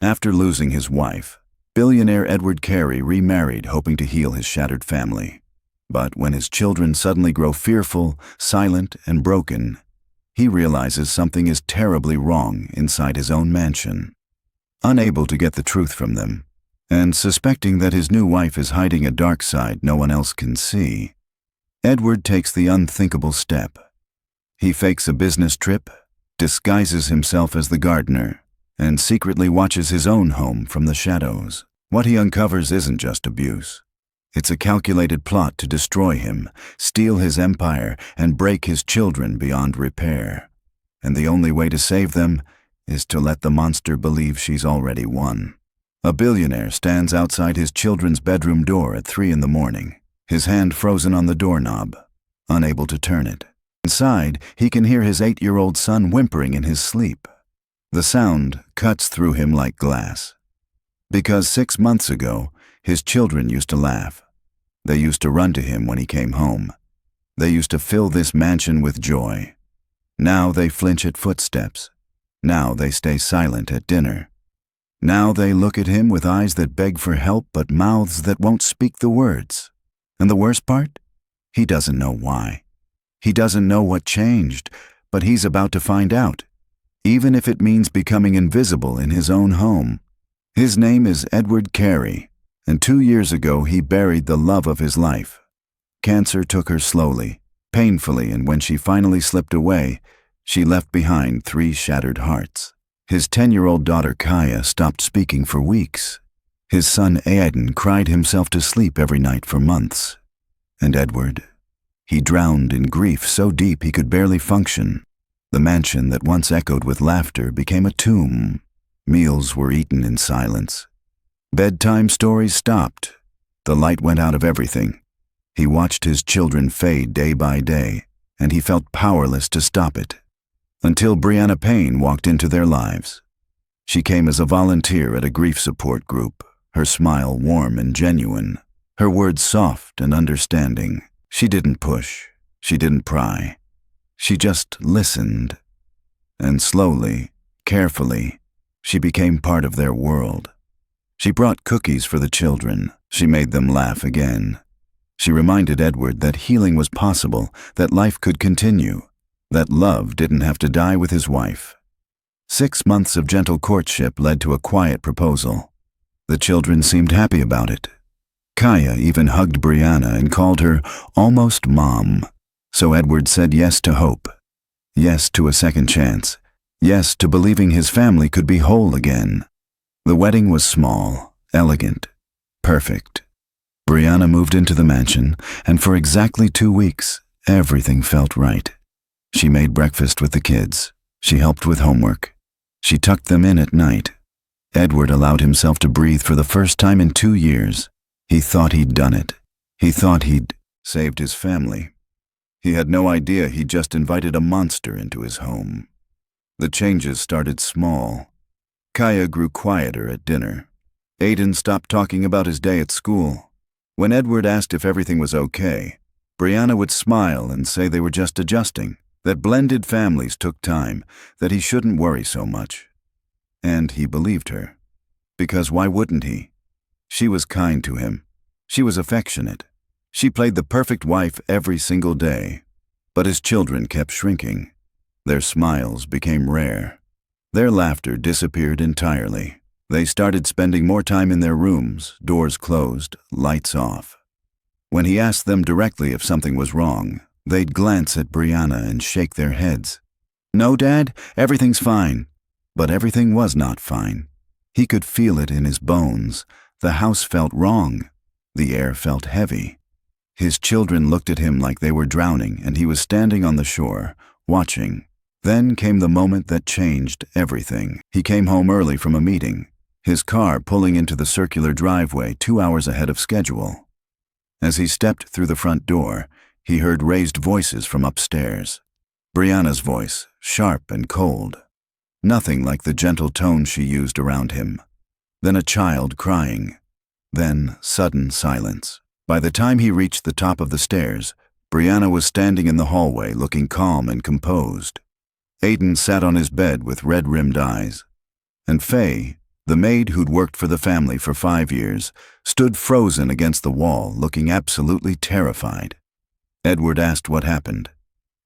After losing his wife, billionaire Edward Carey remarried, hoping to heal his shattered family. But when his children suddenly grow fearful, silent, and broken, he realizes something is terribly wrong inside his own mansion. Unable to get the truth from them, and suspecting that his new wife is hiding a dark side no one else can see, Edward takes the unthinkable step. He fakes a business trip, disguises himself as the gardener, and secretly watches his own home from the shadows. What he uncovers isn't just abuse. It's a calculated plot to destroy him, steal his empire, and break his children beyond repair. And the only way to save them is to let the monster believe she's already won. A billionaire stands outside his children's bedroom door at 3 a.m, his hand frozen on the doorknob, unable to turn it. Inside, he can hear his 8-year-old son whimpering in his sleep. The sound cuts through him like glass. Because 6 months ago, his children used to laugh. They used to run to him when he came home. They used to fill this mansion with joy. Now they flinch at footsteps. Now they stay silent at dinner. Now they look at him with eyes that beg for help but mouths that won't speak the words. And the worst part? He doesn't know why. He doesn't know what changed, but he's about to find out, even if it means becoming invisible in his own home. His name is Edward Carey, and 2 years ago he buried the love of his life. Cancer took her slowly, painfully, and when she finally slipped away, she left behind 3 shattered hearts. His 10-year-old daughter Kaya stopped speaking for weeks. His son Aiden cried himself to sleep every night for months. And Edward, he drowned in grief so deep he could barely function. The mansion that once echoed with laughter became a tomb. Meals were eaten in silence. Bedtime stories stopped. The light went out of everything. He watched his children fade day by day, and he felt powerless to stop it. Until Brianna Payne walked into their lives. She came as a volunteer at a grief support group, her smile warm and genuine, her words soft and understanding. She didn't push. She didn't pry. She just listened. And slowly, carefully, she became part of their world. She brought cookies for the children. She made them laugh again. She reminded Edward that healing was possible, that life could continue, that love didn't have to die with his wife. 6 months of gentle courtship led to a quiet proposal. The children seemed happy about it. Kaya even hugged Brianna and called her almost mom. So Edward said yes to hope, yes to a second chance, yes to believing his family could be whole again. The wedding was small, elegant, perfect. Brianna moved into the mansion, and for exactly 2 weeks, everything felt right. She made breakfast with the kids. She helped with homework. She tucked them in at night. Edward allowed himself to breathe for the first time in 2 years. He thought he'd done it. He thought he'd saved his family. He had no idea he'd just invited a monster into his home. The changes started small. Kaya grew quieter at dinner. Aiden stopped talking about his day at school. When Edward asked if everything was okay, Brianna would smile and say they were just adjusting, that blended families took time, that he shouldn't worry so much. And he believed her. Because why wouldn't he? She was kind to him. She was affectionate. She played the perfect wife every single day. But his children kept shrinking. Their smiles became rare. Their laughter disappeared entirely. They started spending more time in their rooms, doors closed, lights off. When he asked them directly if something was wrong, they'd glance at Brianna and shake their heads. "No, Dad, everything's fine." But everything was not fine. He could feel it in his bones. The house felt wrong. The air felt heavy. His children looked at him like they were drowning, and he was standing on the shore, watching. Then came the moment that changed everything. He came home early from a meeting, his car pulling into the circular driveway 2 hours ahead of schedule. As he stepped through the front door, he heard raised voices from upstairs. Brianna's voice, sharp and cold. Nothing like the gentle tone she used around him. Then a child crying. Then sudden silence. By the time he reached the top of the stairs, Brianna was standing in the hallway looking calm and composed. Aiden sat on his bed with red-rimmed eyes. And Faye, The maid, who'd worked for the family for 5 years, stood frozen against the wall, looking absolutely terrified. Edward asked what happened.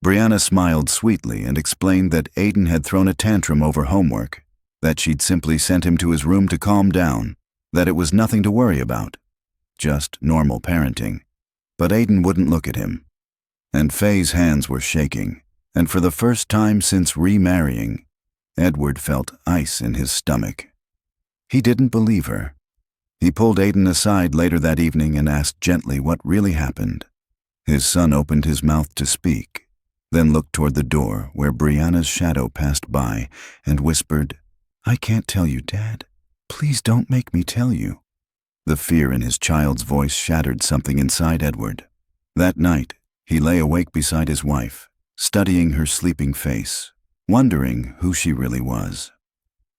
Brianna smiled sweetly and explained that Aiden had thrown a tantrum over homework, that she'd simply sent him to his room to calm down, that it was nothing to worry about, just normal parenting. But Aiden wouldn't look at him. And Faye's hands were shaking, and for the first time since remarrying, Edward felt ice in his stomach. He didn't believe her. He pulled Aiden aside later that evening and asked gently what really happened. His son opened his mouth to speak, then looked toward the door where Brianna's shadow passed by and whispered, "I can't tell you, Dad. Please don't make me tell you." The fear in his child's voice shattered something inside Edward. That night, he lay awake beside his wife, studying her sleeping face, wondering who she really was.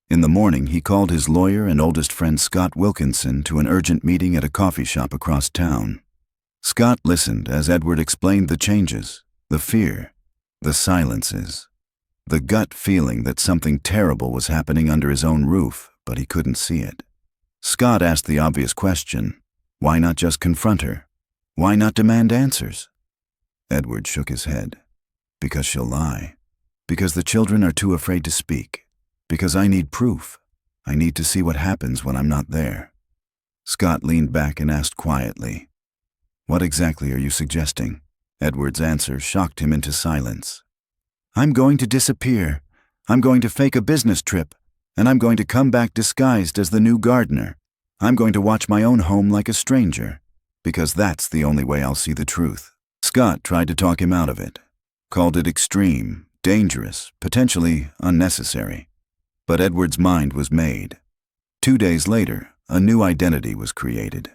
In the morning, he called his lawyer and oldest friend Scott Wilkinson to an urgent meeting at a coffee shop across town. Scott listened as Edward explained the changes, the fear, the silences, the gut feeling that something terrible was happening under his own roof, but he couldn't see it. Scott asked the obvious question, why not just confront her? Why not demand answers? Edward shook his head. Because she'll lie. Because the children are too afraid to speak. Because I need proof. I need to see what happens when I'm not there. Scott leaned back and asked quietly, "What exactly are you suggesting?" Edward's answer shocked him into silence. "I'm going to disappear. I'm going to fake a business trip. And I'm going to come back disguised as the new gardener. I'm going to watch my own home like a stranger. Because that's the only way I'll see the truth." Scott tried to talk him out of it. Called it extreme, dangerous, potentially unnecessary. But Edward's mind was made. 2 days later, a new identity was created.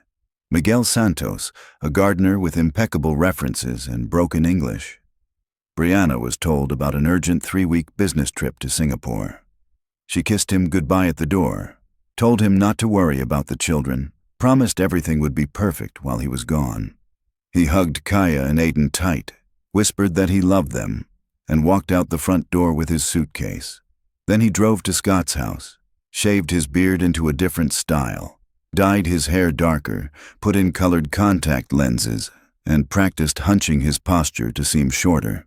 Miguel Santos, a gardener with impeccable references and broken English. Brianna was told about an urgent 3-week business trip to Singapore. She kissed him goodbye at the door, told him not to worry about the children, promised everything would be perfect while he was gone. He hugged Kaya and Aiden tight, whispered that he loved them, and walked out the front door with his suitcase. Then he drove to Scott's house, shaved his beard into a different style, dyed his hair darker, put in colored contact lenses, and practiced hunching his posture to seem shorter.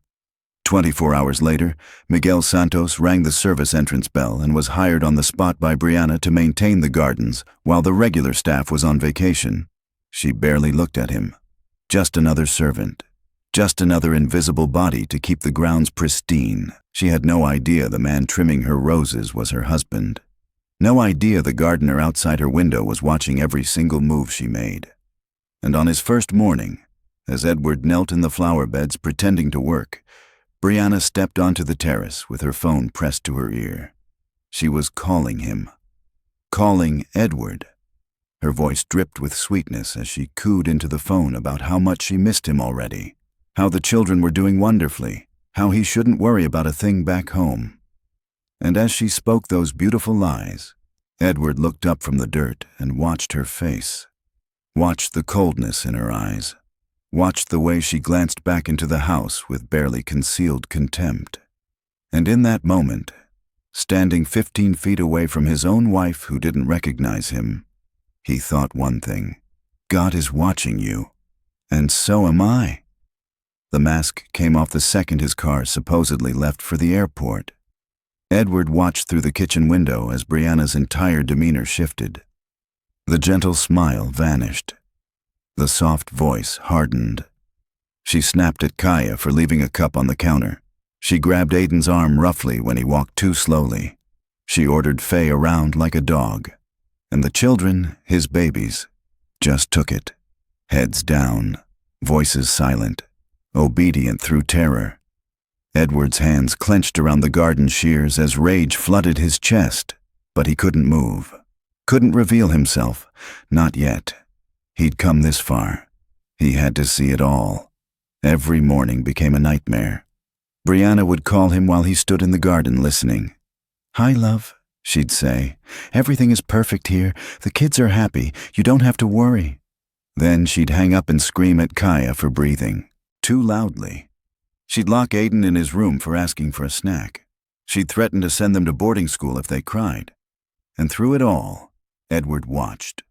24 hours later, Miguel Santos rang the service entrance bell and was hired on the spot by Brianna to maintain the gardens while the regular staff was on vacation. She barely looked at him. Just another servant. Just another invisible body to keep the grounds pristine. She had no idea the man trimming her roses was her husband. No idea the gardener outside her window was watching every single move she made. And on his first morning, as Edward knelt in the flower beds pretending to work, Brianna stepped onto the terrace with her phone pressed to her ear. She was calling him. Calling Edward. Her voice dripped with sweetness as she cooed into the phone about how much she missed him already, how the children were doing wonderfully, how he shouldn't worry about a thing back home. And as she spoke those beautiful lies, Edward looked up from the dirt and watched her face, watched the coldness in her eyes, watched the way she glanced back into the house with barely concealed contempt. And in that moment, standing 15 feet away from his own wife who didn't recognize him, he thought one thing: God is watching you, and so am I. The mask came off the second his car supposedly left for the airport. Edward watched through the kitchen window as Brianna's entire demeanor shifted. The gentle smile vanished. The soft voice hardened. She snapped at Kaya for leaving a cup on the counter. She grabbed Aiden's arm roughly when he walked too slowly. She ordered Faye around like a dog. And the children, his babies, just took it. Heads down, voices silent, obedient through terror. Edward's hands clenched around the garden shears as rage flooded his chest, but he couldn't move. Couldn't reveal himself. Not yet. He'd come this far. He had to see it all. Every morning became a nightmare. Brianna would call him while he stood in the garden listening. "Hi, love," she'd say. "Everything is perfect here. The kids are happy. You don't have to worry." Then she'd hang up and scream at Kaya for breathing too loudly. She'd lock Aiden in his room for asking for a snack. She'd threaten to send them to boarding school if they cried. And through it all, Edward watched,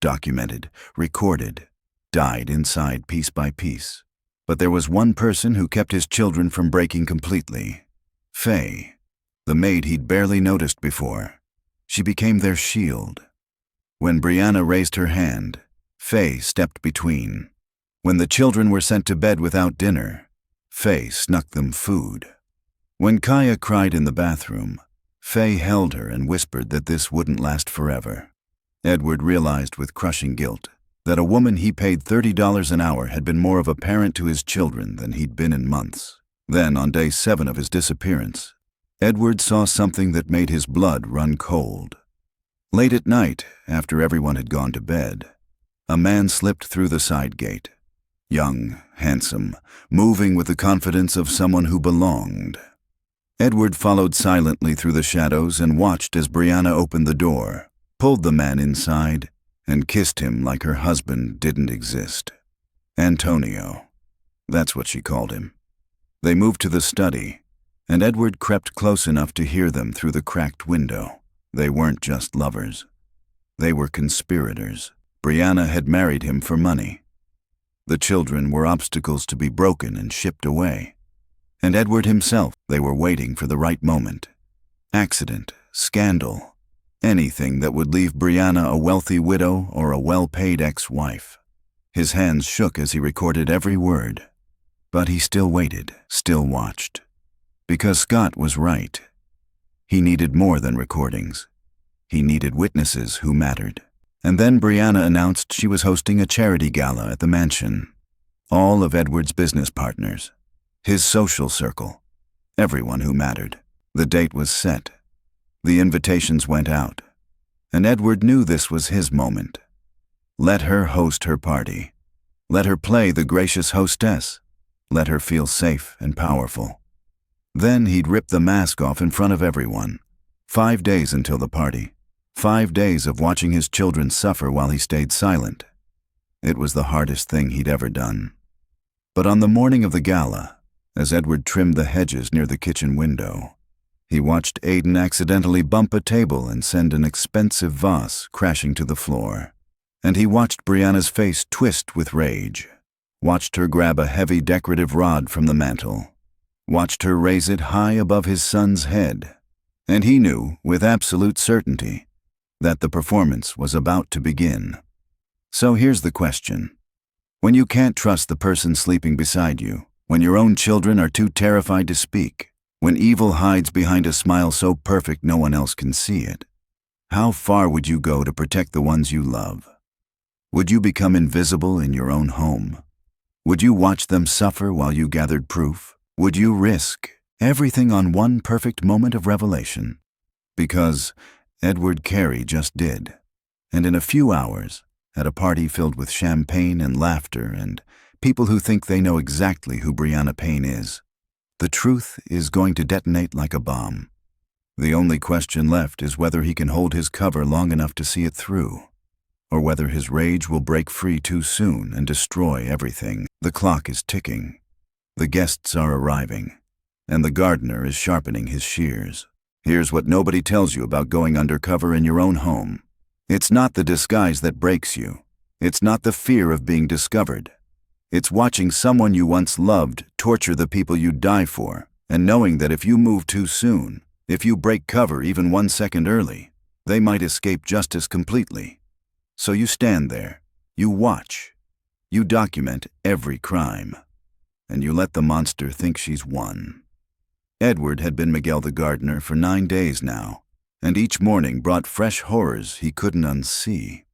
documented, recorded, died inside piece by piece. But there was one person who kept his children from breaking completely. Faye, the maid he'd barely noticed before. She became their shield. When Brianna raised her hand, Faye stepped between. When the children were sent to bed without dinner, Faye snuck them food. When Kaya cried in the bathroom, Faye held her and whispered that this wouldn't last forever. Edward realized with crushing guilt that a woman he paid $30 an hour had been more of a parent to his children than he'd been in months. Then, on day 7 of his disappearance, Edward saw something that made his blood run cold. Late at night, after everyone had gone to bed, a man slipped through the side gate. Young, handsome, moving with the confidence of someone who belonged. Edward followed silently through the shadows and watched as Brianna opened the door, pulled the man inside, and kissed him like her husband didn't exist. Antonio. That's what she called him. They moved to the study, and Edward crept close enough to hear them through the cracked window. They weren't just lovers. They were conspirators. Brianna had married him for money. The children were obstacles to be broken and shipped away. And Edward himself, they were waiting for the right moment. Accident, scandal, anything that would leave Brianna a wealthy widow or a well-paid ex-wife. His hands shook as he recorded every word. But he still waited, still watched. Because Scott was right. He needed more than recordings. He needed witnesses who mattered. And then Brianna announced she was hosting a charity gala at the mansion. All of Edward's business partners. His social circle. Everyone who mattered. The date was set. The invitations went out. And Edward knew this was his moment. Let her host her party. Let her play the gracious hostess. Let her feel safe and powerful. Then he'd rip the mask off in front of everyone. 5 days until the party. 5 days of watching his children suffer while he stayed silent. It was the hardest thing he'd ever done. But on the morning of the gala, as Edward trimmed the hedges near the kitchen window, he watched Aiden accidentally bump a table and send an expensive vase crashing to the floor. And he watched Brianna's face twist with rage. Watched her grab a heavy decorative rod from the mantel. Watched her raise it high above his son's head. And he knew, with absolute certainty, that the performance was about to begin. So here's the question. When you can't trust the person sleeping beside you, when your own children are too terrified to speak, when evil hides behind a smile so perfect no one else can see it, how far would you go to protect the ones you love? Would you become invisible in your own home? Would you watch them suffer while you gathered proof? Would you risk everything on one perfect moment of revelation? Because Edward Carey just did. And in a few hours, at a party filled with champagne and laughter and people who think they know exactly who Brianna Payne is, the truth is going to detonate like a bomb. The only question left is whether he can hold his cover long enough to see it through, or whether his rage will break free too soon and destroy everything. The clock is ticking. The guests are arriving, and the gardener is sharpening his shears. Here's what nobody tells you about going undercover in your own home. It's not the disguise that breaks you. It's not the fear of being discovered. It's watching someone you once loved torture the people you'd die for, and knowing that if you move too soon, if you break cover even 1 second early, they might escape justice completely. So you stand there, you watch, you document every crime, and you let the monster think she's won. Edward had been Miguel the gardener for 9 days now, and each morning brought fresh horrors he couldn't unsee.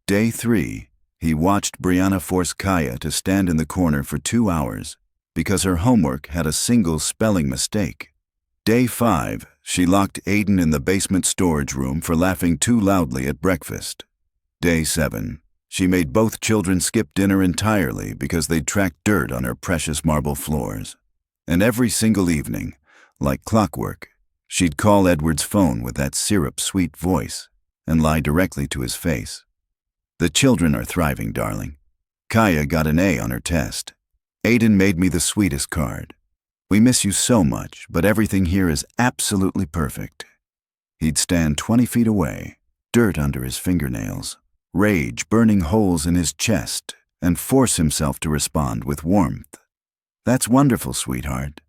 Day 3, he watched Brianna force Kaya to stand in the corner for 2 hours because her homework had a single spelling mistake. Day 5, she locked Aiden in the basement storage room for laughing too loudly at breakfast. Day 7, she made both children skip dinner entirely because they'd tracked dirt on her precious marble floors. And every single evening, like clockwork, she'd call Edward's phone with that syrup-sweet voice and lie directly to his face. The children are thriving, darling. Kaya got an A on her test. Aiden made me the sweetest card. We miss you so much, but everything here is absolutely perfect. He'd stand 20 feet away, dirt under his fingernails, rage burning holes in his chest, and force himself to respond with warmth. "That's wonderful, sweetheart.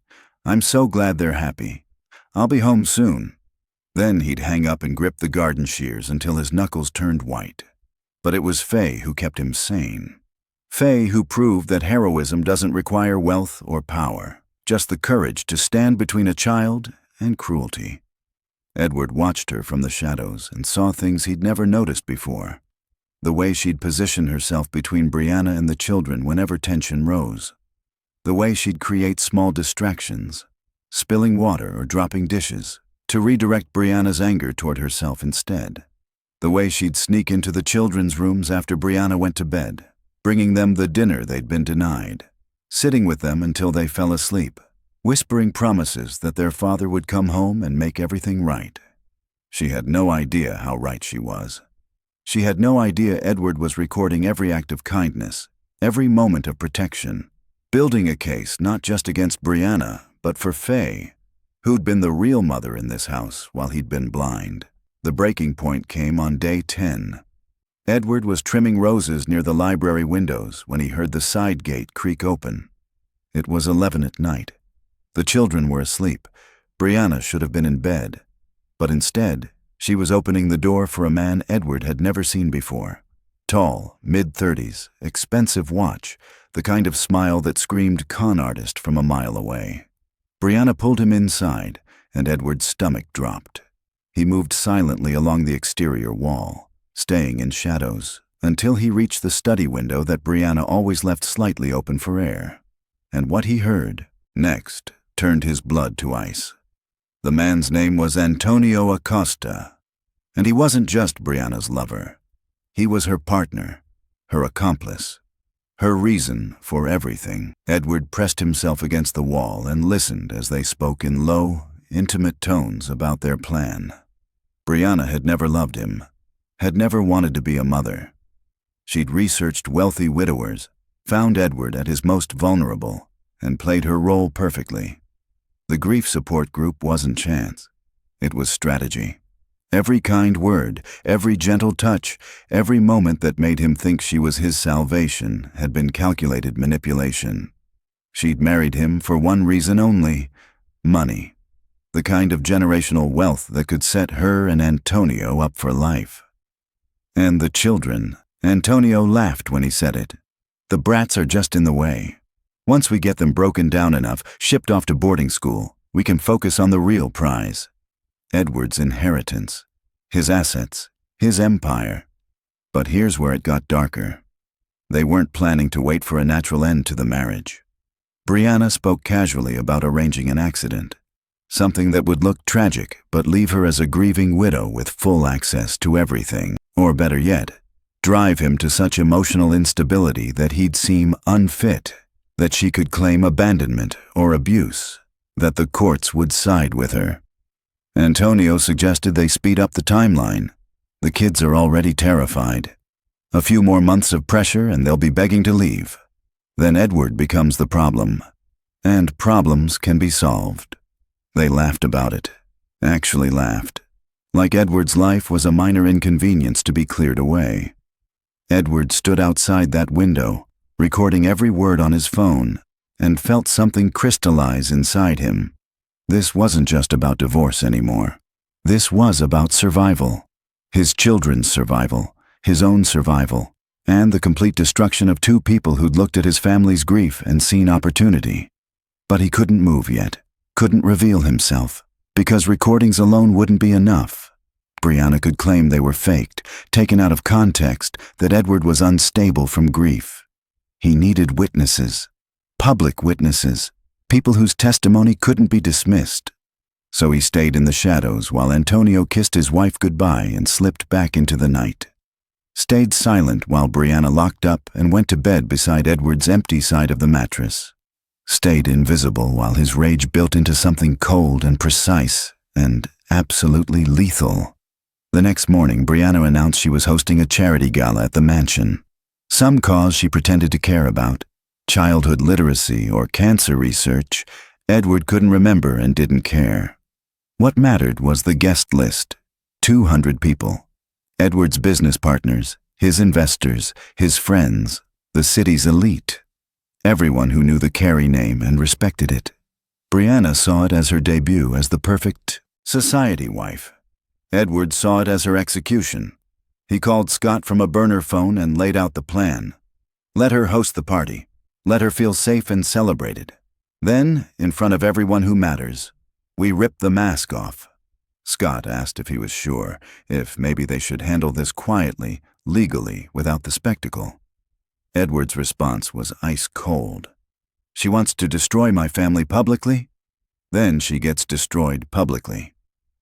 I'm so glad they're happy. I'll be home soon." Then he'd hang up and grip the garden shears until his knuckles turned white. But it was Faye who kept him sane. Faye who proved that heroism doesn't require wealth or power, just the courage to stand between a child and cruelty. Edward watched her from the shadows and saw things he'd never noticed before. The way she'd position herself between Brianna and the children whenever tension rose. The way she'd create small distractions, spilling water or dropping dishes, to redirect Brianna's anger toward herself instead. The way she'd sneak into the children's rooms after Brianna went to bed, bringing them the dinner they'd been denied, sitting with them until they fell asleep, whispering promises that their father would come home and make everything right. She had no idea how right she was. She had no idea Edward was recording every act of kindness, every moment of protection, building a case not just against Brianna, but for Faye, who'd been the real mother in this house while he'd been blind. The breaking point came on day 10. Edward was trimming roses near the library windows when he heard the side gate creak open. It was 11 at night. The children were asleep. Brianna should have been in bed. But instead, she was opening the door for a man Edward had never seen before. Tall, mid-30s, expensive watch, the kind of smile that screamed con artist from a mile away. Brianna pulled him inside, and Edward's stomach dropped. He moved silently along the exterior wall, staying in shadows, until he reached the study window that Brianna always left slightly open for air. And what he heard next turned his blood to ice. The man's name was Antonio Acosta, and he wasn't just Brianna's lover. He was her partner, her accomplice, her reason for everything. Edward pressed himself against the wall and listened as they spoke in low, intimate tones about their plan. Brianna had never loved him, had never wanted to be a mother. She'd researched wealthy widowers, found Edward at his most vulnerable, and played her role perfectly. The grief support group wasn't chance. It was strategy. Every kind word, every gentle touch, every moment that made him think she was his salvation had been calculated manipulation. She'd married him for one reason only: money. The kind of generational wealth that could set her and Antonio up for life. And the children. Antonio laughed when he said it. "The brats are just in the way. Once we get them broken down enough, shipped off to boarding school, we can focus on the real prize. Edward's inheritance, his assets, his empire." But here's where it got darker. They weren't planning to wait for a natural end to the marriage. Brianna spoke casually about arranging an accident. Something that would look tragic, but leave her as a grieving widow with full access to everything. Or better yet, drive him to such emotional instability that he'd seem unfit, that she could claim abandonment or abuse, that the courts would side with her. Antonio suggested they speed up the timeline. The kids are already terrified. A few more months of pressure and they'll be begging to leave. Then Edward becomes the problem. And problems can be solved. They laughed about it. Actually laughed. Like Edward's life was a minor inconvenience to be cleared away. Edward stood outside that window, recording every word on his phone, and felt something crystallize inside him. This wasn't just about divorce anymore. This was about survival. His children's survival, his own survival, and the complete destruction of two people who'd looked at his family's grief and seen opportunity. But he couldn't move yet, couldn't reveal himself, because recordings alone wouldn't be enough. Brianna could claim they were faked, taken out of context, that Edward was unstable from grief. He needed witnesses, public witnesses, people whose testimony couldn't be dismissed. So he stayed in the shadows while Antonio kissed his wife goodbye and slipped back into the night. Stayed silent while Brianna locked up and went to bed beside Edward's empty side of the mattress. Stayed invisible while his rage built into something cold and precise and absolutely lethal. The next morning, Brianna announced she was hosting a charity gala at the mansion. Some cause she pretended to care about. Childhood literacy or cancer research. Edward couldn't remember and didn't care. What mattered was the guest list 200 people. Edward's business partners, his investors, his friends, the city's elite. Everyone who knew the Carey name and respected it. Brianna saw it as her debut as the perfect society wife. Edward saw it as her execution. He called Scott from a burner phone and laid out the plan. Let her host the party. Let her feel safe and celebrated. Then, in front of everyone who matters, we rip the mask off. Scott asked if he was sure, if maybe they should handle this quietly, legally, without the spectacle. Edward's response was ice cold. She wants to destroy my family publicly? Then she gets destroyed publicly.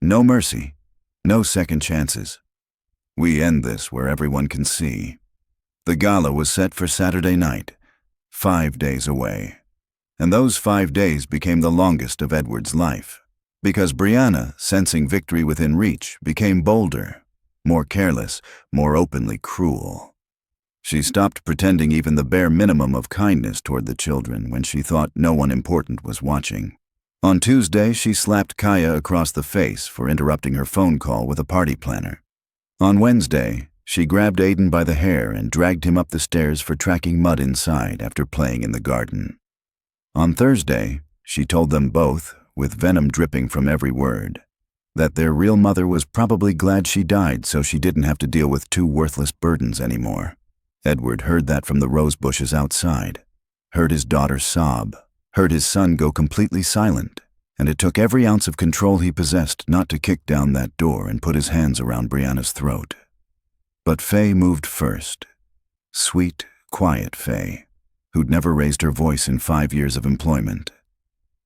No mercy, no second chances. We end this where everyone can see. The gala was set for Saturday night, 5 days away. And those 5 days became the longest of Edward's life, because Brianna, sensing victory within reach, became bolder, more careless, more openly cruel. She stopped pretending even the bare minimum of kindness toward the children when she thought no one important was watching. On Tuesday, she slapped Kaya across the face for interrupting her phone call with a party planner. On Wednesday, she grabbed Aiden by the hair and dragged him up the stairs for tracking mud inside after playing in the garden. On Thursday, she told them both, with venom dripping from every word, that their real mother was probably glad she died so she didn't have to deal with 2 worthless burdens anymore. Edward heard that from the rose bushes outside, heard his daughter sob, heard his son go completely silent, and it took every ounce of control he possessed not to kick down that door and put his hands around Brianna's throat. But Faye moved first. Sweet, quiet Faye, who'd never raised her voice in 5 years of employment.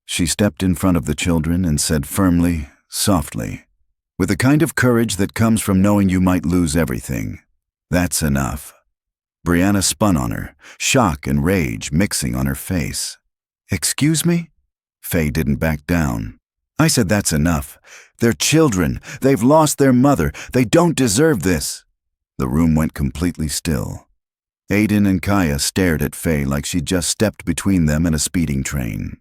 She stepped in front of the children and said firmly, softly, with the kind of courage that comes from knowing you might lose everything, "That's enough." Brianna spun on her, shock and rage mixing on her face. "Excuse me?" Faye didn't back down. "I said that's enough. They're children. They've lost their mother. They don't deserve this." The room went completely still. Aiden and Kaya stared at Faye like she'd just stepped between them and a speeding train.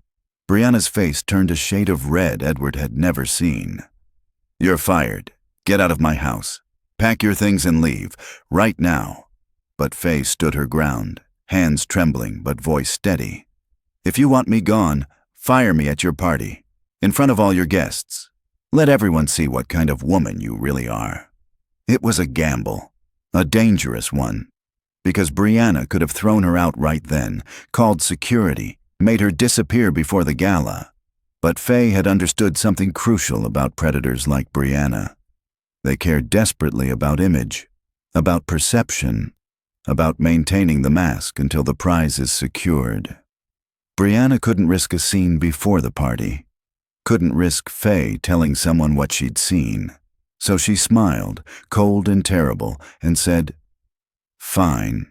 Brianna's face turned a shade of red Edward had never seen. "You're fired. Get out of my house. Pack your things and leave. Right now." But Faye stood her ground, hands trembling but voice steady. "If you want me gone, fire me at your party, in front of all your guests. Let everyone see what kind of woman you really are." It was a gamble, a dangerous one, because Brianna could have thrown her out right then, called security, made her disappear before the gala. But Faye had understood something crucial about predators like Brianna. They cared desperately about image, about perception, about maintaining the mask until the prize is secured. Brianna couldn't risk a scene before the party, couldn't risk Faye telling someone what she'd seen. So she smiled, cold and terrible, and said, "Fine.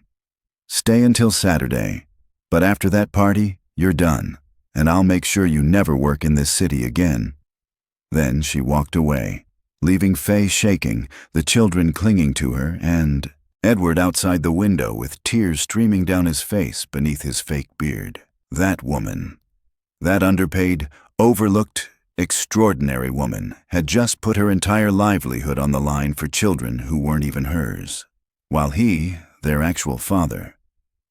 Stay until Saturday, but after that party, you're done, and I'll make sure you never work in this city again." Then she walked away, leaving Faye shaking, the children clinging to her, and Edward outside the window with tears streaming down his face beneath his fake beard. That woman, that underpaid, overlooked, extraordinary woman, had just put her entire livelihood on the line for children who weren't even hers, while he, their actual father,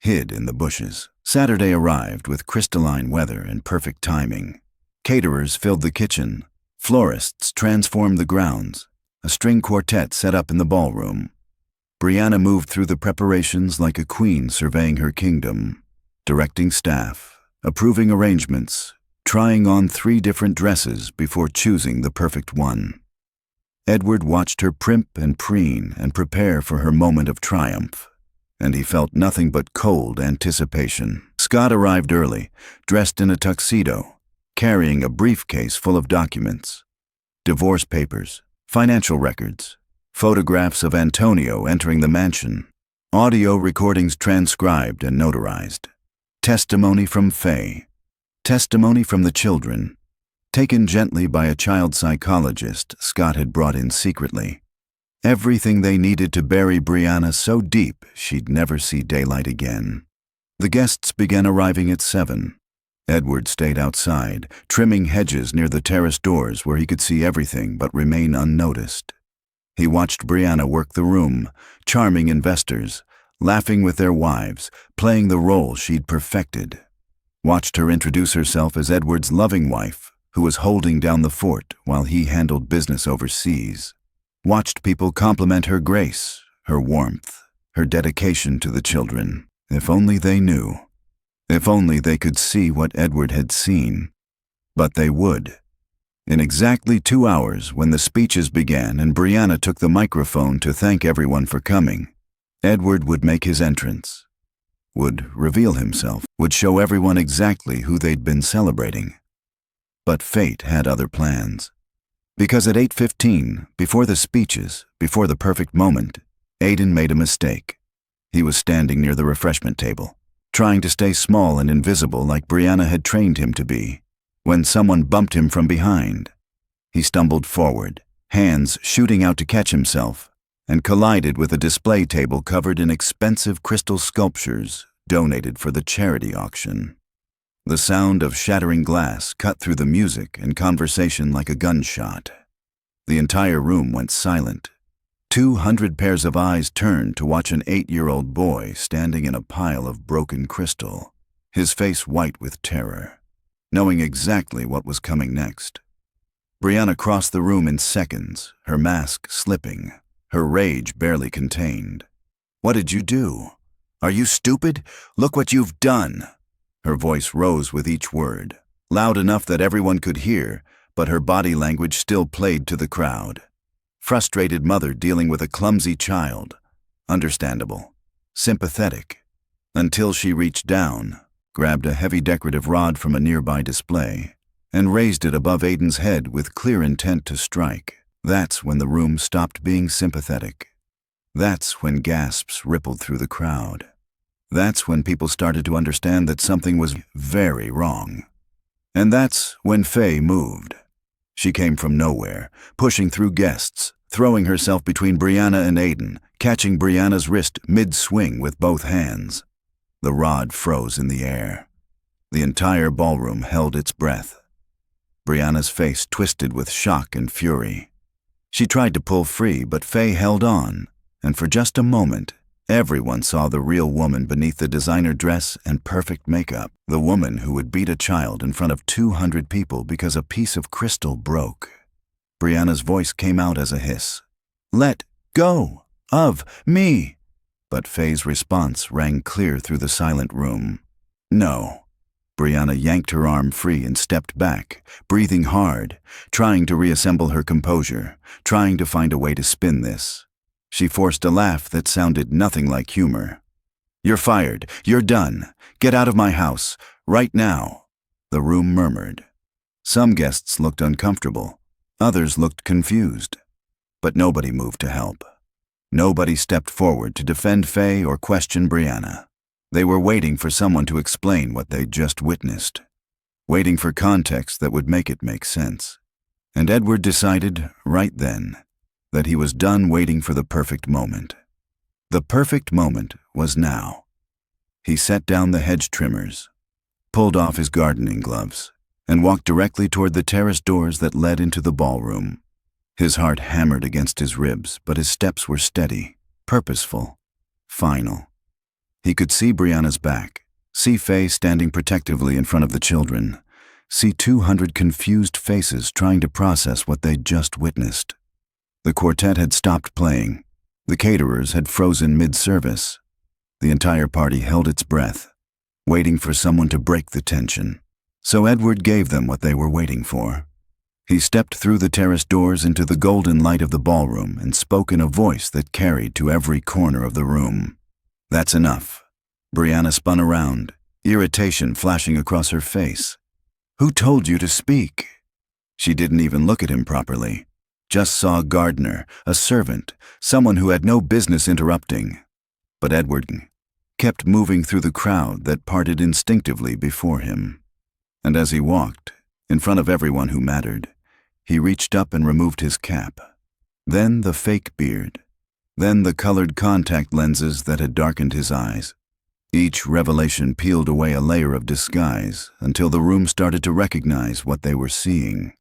hid in the bushes. Saturday arrived with crystalline weather and perfect timing. Caterers filled the kitchen, florists transformed the grounds, a string quartet set up in the ballroom. Brianna moved through the preparations like a queen surveying her kingdom, directing staff, approving arrangements, trying on 3 different dresses before choosing the perfect one. Edward watched her primp and preen and prepare for her moment of triumph, and he felt nothing but cold anticipation. Scott arrived early, dressed in a tuxedo, carrying a briefcase full of documents, divorce papers, financial records, photographs of Antonio entering the mansion, audio recordings transcribed and notarized, testimony from Faye, testimony from the children, taken gently by a child psychologist Scott had brought in secretly. Everything they needed to bury Brianna so deep she'd never see daylight again. The guests began arriving at 7. Edward stayed outside, trimming hedges near the terrace doors where he could see everything but remain unnoticed. He watched Brianna work the room, charming investors, laughing with their wives, playing the role she'd perfected. Watched her introduce herself as Edward's loving wife, who was holding down the fort while he handled business overseas. Watched people compliment her grace, her warmth, her dedication to the children. If only they knew. If only they could see what Edward had seen. But they would. In exactly 2 hours, when the speeches began and Brianna took the microphone to thank everyone for coming, Edward would make his entrance, would reveal himself, would show everyone exactly who they'd been celebrating. But fate had other plans. Because at 8:15, before the speeches, before the perfect moment, Aiden made a mistake. He was standing near the refreshment table, trying to stay small and invisible like Brianna had trained him to be, when someone bumped him from behind. He stumbled forward, hands shooting out to catch himself, and collided with a display table covered in expensive crystal sculptures donated for the charity auction. The sound of shattering glass cut through the music and conversation like a gunshot. The entire room went silent. 200 pairs of eyes turned to watch an 8-year-old boy standing in a pile of broken crystal, his face white with terror, knowing exactly what was coming next. Brianna crossed the room in seconds, her mask slipping, her rage barely contained. "What did you do? Are you stupid? Look what you've done!" Her voice rose with each word, loud enough that everyone could hear, but her body language still played to the crowd. Frustrated mother dealing with a clumsy child. Understandable. Sympathetic. Until she reached down, grabbed a heavy decorative rod from a nearby display, and raised it above Aiden's head with clear intent to strike. That's when the room stopped being sympathetic. That's when gasps rippled through the crowd. That's when people started to understand that something was very wrong. And that's when Faye moved. She came from nowhere, pushing through guests, throwing herself between Brianna and Aiden, catching Brianna's wrist mid-swing with both hands. The rod froze in the air. The entire ballroom held its breath. Brianna's face twisted with shock and fury. She tried to pull free, but Faye held on, and for just a moment, everyone saw the real woman beneath the designer dress and perfect makeup, the woman who would beat a child in front of 200 people because a piece of crystal broke. Brianna's voice came out as a hiss. "Let go of me!" But Faye's response rang clear through the silent room. "No." Brianna yanked her arm free and stepped back, breathing hard, trying to reassemble her composure, trying to find a way to spin this. She forced a laugh that sounded nothing like humor. "You're fired. You're done. Get out of my house. Right now." The room murmured. Some guests looked uncomfortable. Others looked confused. But nobody moved to help. Nobody stepped forward to defend Faye or question Brianna. They were waiting for someone to explain what they'd just witnessed. Waiting for context that would make it make sense. And Edward decided, right then, that he was done waiting for the perfect moment. The perfect moment was now. He set down the hedge trimmers, pulled off his gardening gloves, and walked directly toward the terrace doors that led into the ballroom. His heart hammered against his ribs, but his steps were steady, purposeful, final. He could see Brianna's back, see Faye standing protectively in front of the children, see 200 confused faces trying to process what they'd just witnessed. The quartet had stopped playing. The caterers had frozen mid-service. The entire party held its breath, waiting for someone to break the tension. So Edward gave them what they were waiting for. He stepped through the terrace doors into the golden light of the ballroom and spoke in a voice that carried to every corner of the room. "That's enough." Brianna spun around, irritation flashing across her face. "Who told you to speak?" She didn't even look at him properly. Just saw a gardener, a servant, someone who had no business interrupting. But Edward kept moving through the crowd that parted instinctively before him. And as he walked, in front of everyone who mattered, he reached up and removed his cap. Then the fake beard. Then the colored contact lenses that had darkened his eyes. Each revelation peeled away a layer of disguise until the room started to recognize what they were seeing,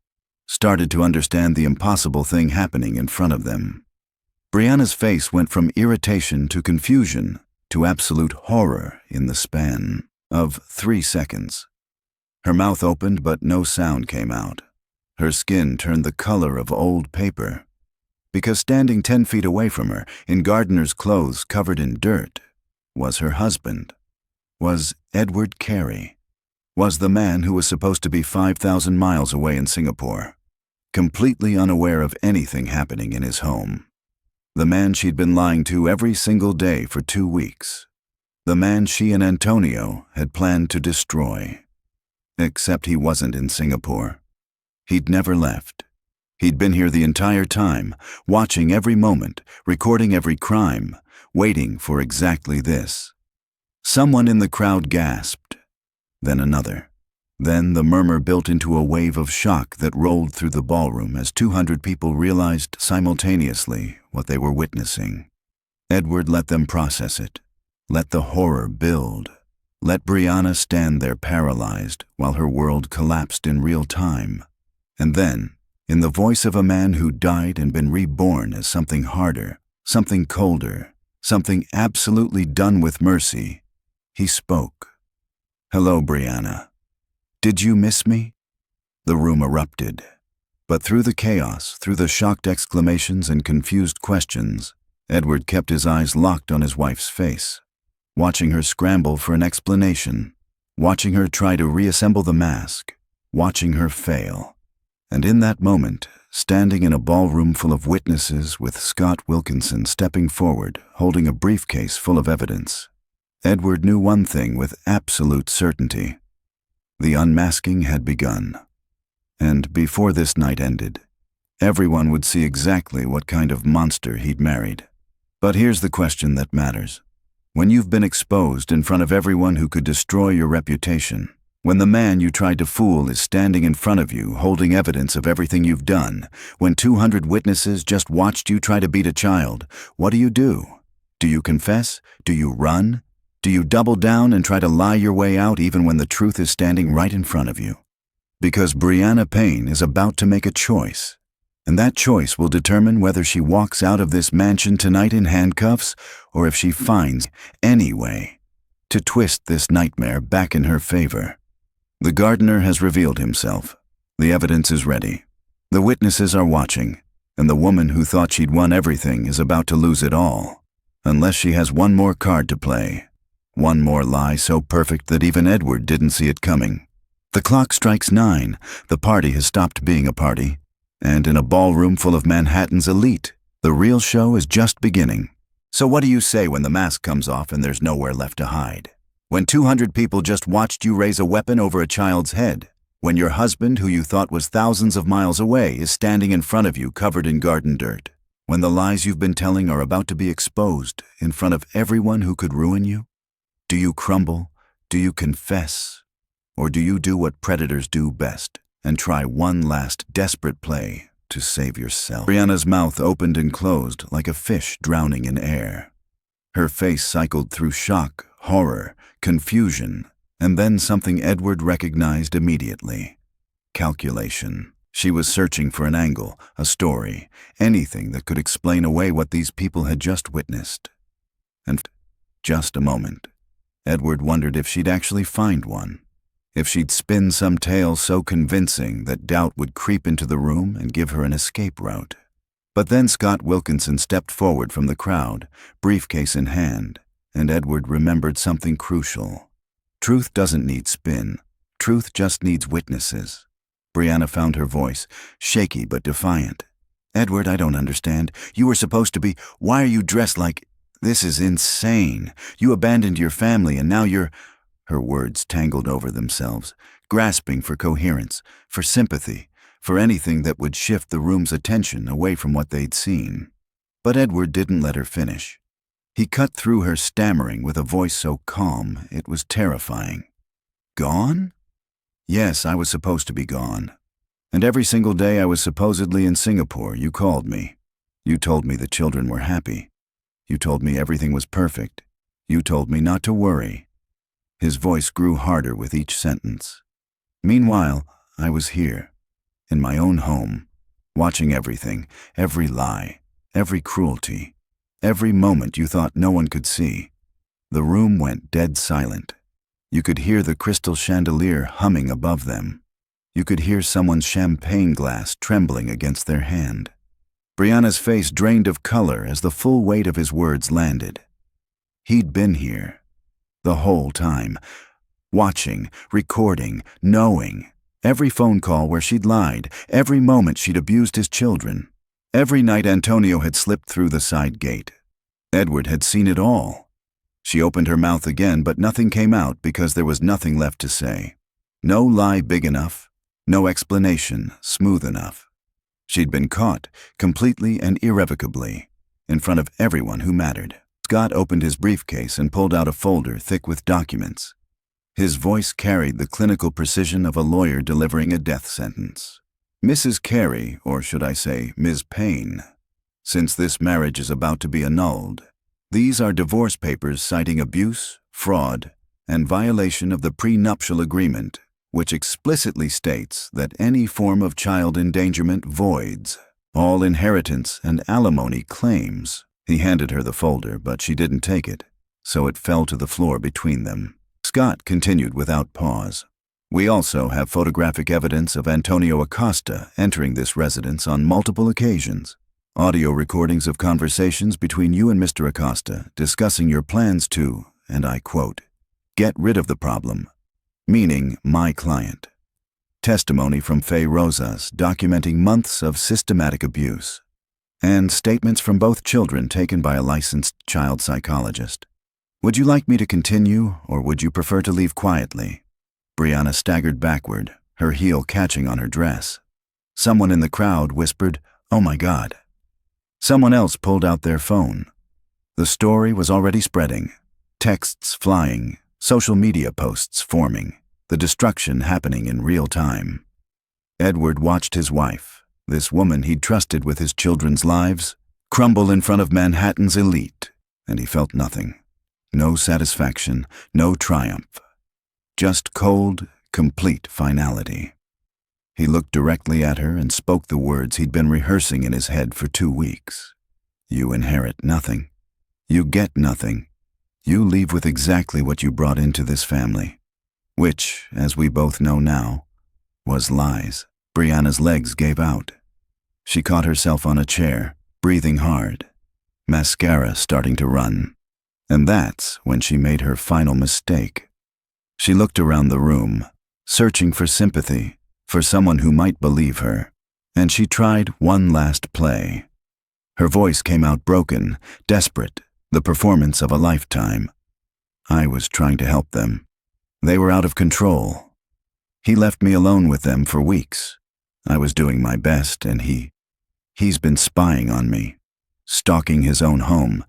started to understand the impossible thing happening in front of them. Brianna's face went from irritation to confusion to absolute horror in the span of 3 seconds. Her mouth opened, but no sound came out. Her skin turned the color of old paper. Because standing 10 feet away from her, in gardener's clothes covered in dirt, was her husband. Was Edward Carey. Was the man who was supposed to be 5,000 miles away in Singapore, completely unaware of anything happening in his home. The man she'd been lying to every single day for 2 weeks. The man she and Antonio had planned to destroy. Except he wasn't in Singapore. He'd never left. He'd been here the entire time, watching every moment, recording every crime, waiting for exactly this. Someone in the crowd gasped. Then another. Then the murmur built into a wave of shock that rolled through the ballroom as 200 people realized simultaneously what they were witnessing. Edward let them process it. Let the horror build. Let Brianna stand there paralyzed while her world collapsed in real time. And then, in the voice of a man who died and been reborn as something harder, something colder, something absolutely done with mercy, he spoke. "Hello, Brianna. Did you miss me?" The room erupted. But through the chaos, through the shocked exclamations and confused questions, Edward kept his eyes locked on his wife's face, watching her scramble for an explanation, watching her try to reassemble the mask, watching her fail. And in that moment, standing in a ballroom full of witnesses with Scott Wilkinson stepping forward, holding a briefcase full of evidence, Edward knew one thing with absolute certainty. The unmasking had begun. And before this night ended, everyone would see exactly what kind of monster he'd married. But here's the question that matters. When you've been exposed in front of everyone who could destroy your reputation, when the man you tried to fool is standing in front of you holding evidence of everything you've done, when 200 witnesses just watched you try to beat a child, what do? Do you confess? Do you run? Do you double down and try to lie your way out even when the truth is standing right in front of you? Because Brianna Payne is about to make a choice, and that choice will determine whether she walks out of this mansion tonight in handcuffs or if she finds any way to twist this nightmare back in her favor. The gardener has revealed himself. The evidence is ready. The witnesses are watching, and the woman who thought she'd won everything is about to lose it all, unless she has one more card to play. One more lie so perfect that even Edward didn't see it coming. The clock strikes 9. The party has stopped being a party. And in a ballroom full of Manhattan's elite, the real show is just beginning. So what do you say when the mask comes off and there's nowhere left to hide? When 200 people just watched you raise a weapon over a child's head? When your husband, who you thought was thousands of miles away, is standing in front of you covered in garden dirt? When the lies you've been telling are about to be exposed in front of everyone who could ruin you? Do you crumble? Do you confess? Or do you do what predators do best and try one last desperate play to save yourself? Brianna's mouth opened and closed like a fish drowning in air. Her face cycled through shock, horror, confusion, and then something Edward recognized immediately. Calculation. She was searching for an angle, a story, anything that could explain away what these people had just witnessed. And just a moment. Edward wondered if she'd actually find one, if she'd spin some tale so convincing that doubt would creep into the room and give her an escape route. But then Scott Wilkinson stepped forward from the crowd, briefcase in hand, and Edward remembered something crucial. Truth doesn't need spin. Truth just needs witnesses. Brianna found her voice, shaky but defiant. "Edward, I don't understand. You were supposed to be. Why are you dressed like... This is insane. You abandoned your family and now you're..." Her words tangled over themselves, grasping for coherence, for sympathy, for anything that would shift the room's attention away from what they'd seen. But Edward didn't let her finish. He cut through her stammering with a voice so calm it was terrifying. "Gone? Yes, I was supposed to be gone. And every single day I was supposedly in Singapore, you called me. You told me the children were happy. You told me everything was perfect. You told me not to worry." His voice grew harder with each sentence. "Meanwhile, I was here, in my own home, watching everything, every lie, every cruelty, every moment you thought no one could see. The room went dead silent. You could hear the crystal chandelier humming above them. You could hear someone's champagne glass trembling against their hand. Brianna's face drained of color as the full weight of his words landed. He'd been here, the whole time, watching, recording, knowing. Every phone call where she'd lied, every moment she'd abused his children. Every night Antonio had slipped through the side gate. Edward had seen it all. She opened her mouth again, but nothing came out because there was nothing left to say. No lie big enough, no explanation smooth enough. She'd been caught, completely and irrevocably, in front of everyone who mattered. Scott opened his briefcase and pulled out a folder thick with documents. His voice carried the clinical precision of a lawyer delivering a death sentence. Mrs. Carey, or should I say Ms. Payne, since this marriage is about to be annulled, these are divorce papers citing abuse, fraud, and violation of the prenuptial agreement, which explicitly states that any form of child endangerment voids all inheritance and alimony claims. He handed her the folder, but she didn't take it, so it fell to the floor between them. Scott continued without pause. We also have photographic evidence of Antonio Acosta entering this residence on multiple occasions. Audio recordings of conversations between you and Mr. Acosta discussing your plans to, and I quote, get rid of the problem, meaning my client. Testimony from Faye Rosas documenting months of systematic abuse. And statements from both children taken by a licensed child psychologist. Would you like me to continue, or would you prefer to leave quietly? Brianna staggered backward, her heel catching on her dress. Someone in the crowd whispered, "Oh my God." Someone else pulled out their phone. The story was already spreading. Texts flying, social media posts forming, the destruction happening in real time. Edward watched his wife, this woman he'd trusted with his children's lives, crumble in front of Manhattan's elite, and he felt nothing. No satisfaction, no triumph. Just cold, complete finality. He looked directly at her and spoke the words he'd been rehearsing in his head for 2 weeks. You inherit nothing. You get nothing. You leave with exactly what you brought into this family. Which, as we both know now, was lies. Brianna's legs gave out. She caught herself on a chair, breathing hard, mascara starting to run. And that's when she made her final mistake. She looked around the room, searching for sympathy, for someone who might believe her, and she tried one last play. Her voice came out broken, desperate, the performance of a lifetime. I was trying to help them. They were out of control. He left me alone with them for weeks. I was doing my best, and he's been spying on me. Stalking his own home.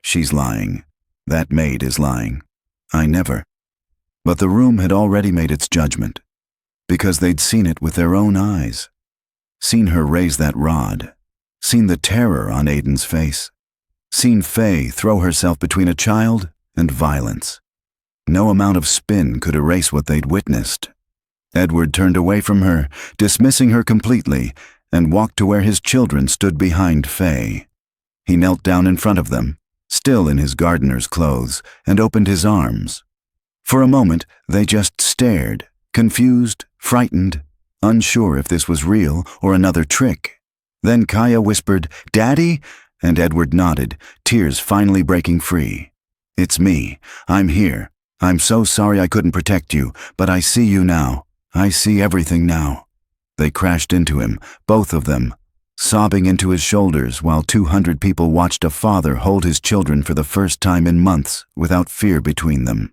She's lying. That maid is lying. I never. But the room had already made its judgment, because they'd seen it with their own eyes. Seen her raise that rod. Seen the terror on Aiden's face. Seen Faye throw herself between a child and violence. No amount of spin could erase what they'd witnessed. Edward turned away from her, dismissing her completely, and walked to where his children stood behind Faye. He knelt down in front of them, still in his gardener's clothes, and opened his arms. For a moment, they just stared, confused, frightened, unsure if this was real or another trick. Then Kaya whispered, "Daddy?" and Edward nodded, tears finally breaking free. "It's me. I'm here. I'm so sorry I couldn't protect you, but I see you now. I see everything now." They crashed into him, both of them, sobbing into his shoulders while 200 people watched a father hold his children for the first time in months without fear between them.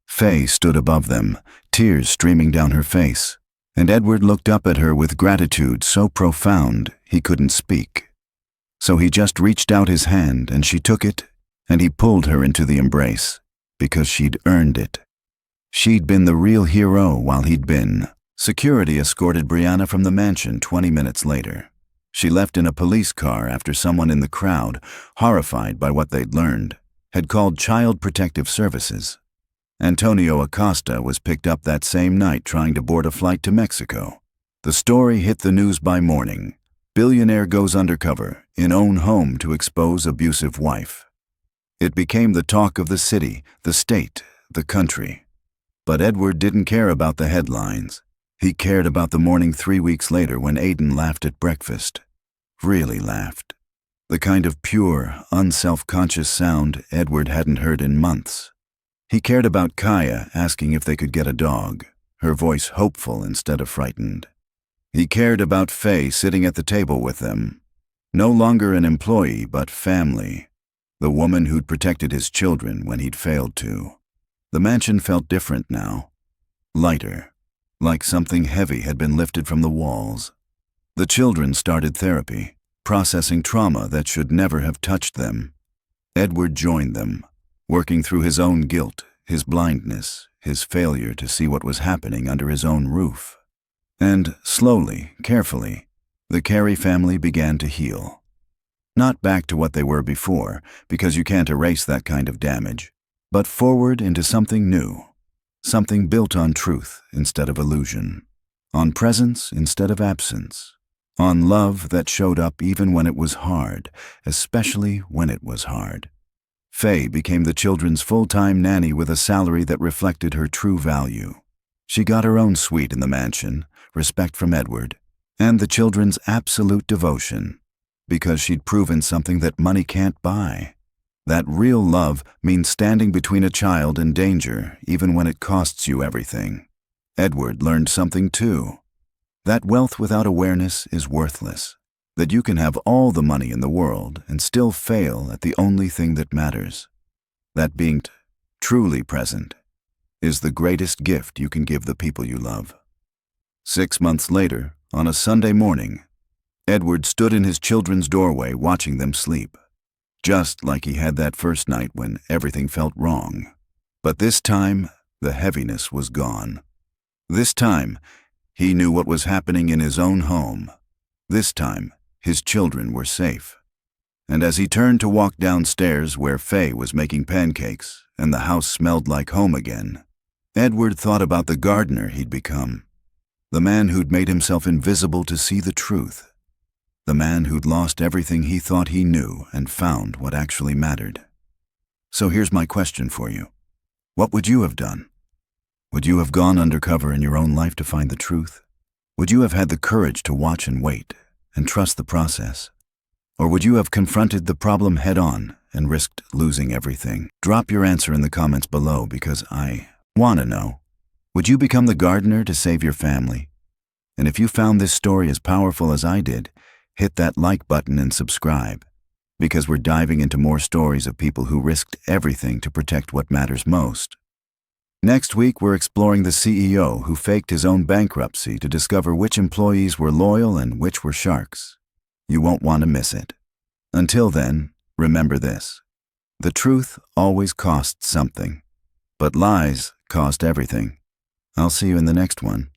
Faye stood above them, tears streaming down her face, and Edward looked up at her with gratitude so profound he couldn't speak. So he just reached out his hand and she took it, and he pulled her into the embrace, because she'd earned it. She'd been the real hero while he'd been. Security escorted Brianna from the mansion 20 minutes later. She left in a police car after someone in the crowd, horrified by what they'd learned, had called Child Protective Services. Antonio Acosta was picked up that same night trying to board a flight to Mexico. The story hit the news by morning. Billionaire goes undercover in own home to expose abusive wife. It became the talk of the city, the state, the country. But Edward didn't care about the headlines. He cared about the morning 3 weeks later when Aiden laughed at breakfast. Really laughed. The kind of pure, unself-conscious sound Edward hadn't heard in months. He cared about Kaya asking if they could get a dog, her voice hopeful instead of frightened. He cared about Faye sitting at the table with them. No longer an employee, but family. The woman who'd protected his children when he'd failed to. The mansion felt different now. Lighter. Like something heavy had been lifted from the walls. The children started therapy, processing trauma that should never have touched them. Edward joined them, working through his own guilt, his blindness, his failure to see what was happening under his own roof. And slowly, carefully, the Carey family began to heal. Not back to what they were before, because you can't erase that kind of damage, but forward into something new. Something built on truth instead of illusion, on presence instead of absence, on love that showed up even when it was hard, especially when it was hard. Faye became the children's full-time nanny with a salary that reflected her true value. She got her own suite in the mansion, respect from Edward, and the children's absolute devotion, because she'd proven something that money can't buy. That real love means standing between a child and danger, even when it costs you everything. Edward learned something too. That wealth without awareness is worthless. That you can have all the money in the world and still fail at the only thing that matters. That being truly present is the greatest gift you can give the people you love. 6 months later, on a Sunday morning, Edward stood in his children's doorway watching them sleep. Just like he had that first night when everything felt wrong. But this time, the heaviness was gone. This time, he knew what was happening in his own home. This time, his children were safe. And as he turned to walk downstairs where Faye was making pancakes and the house smelled like home again, Edward thought about the gardener he'd become. The man who'd made himself invisible to see the truth. The man who'd lost everything he thought he knew and found what actually mattered. So here's my question for you. What would you have done? Would you have gone undercover in your own life to find the truth? Would you have had the courage to watch and wait and trust the process? Or would you have confronted the problem head-on and risked losing everything? Drop your answer in the comments below because I want to know. Would you become the gardener to save your family? And if you found this story as powerful as I did, hit that like button and subscribe, because we're diving into more stories of people who risked everything to protect what matters most. Next week, we're exploring the CEO who faked his own bankruptcy to discover which employees were loyal and which were sharks. You won't want to miss it. Until then, remember this. The truth always costs something, but lies cost everything. I'll see you in the next one.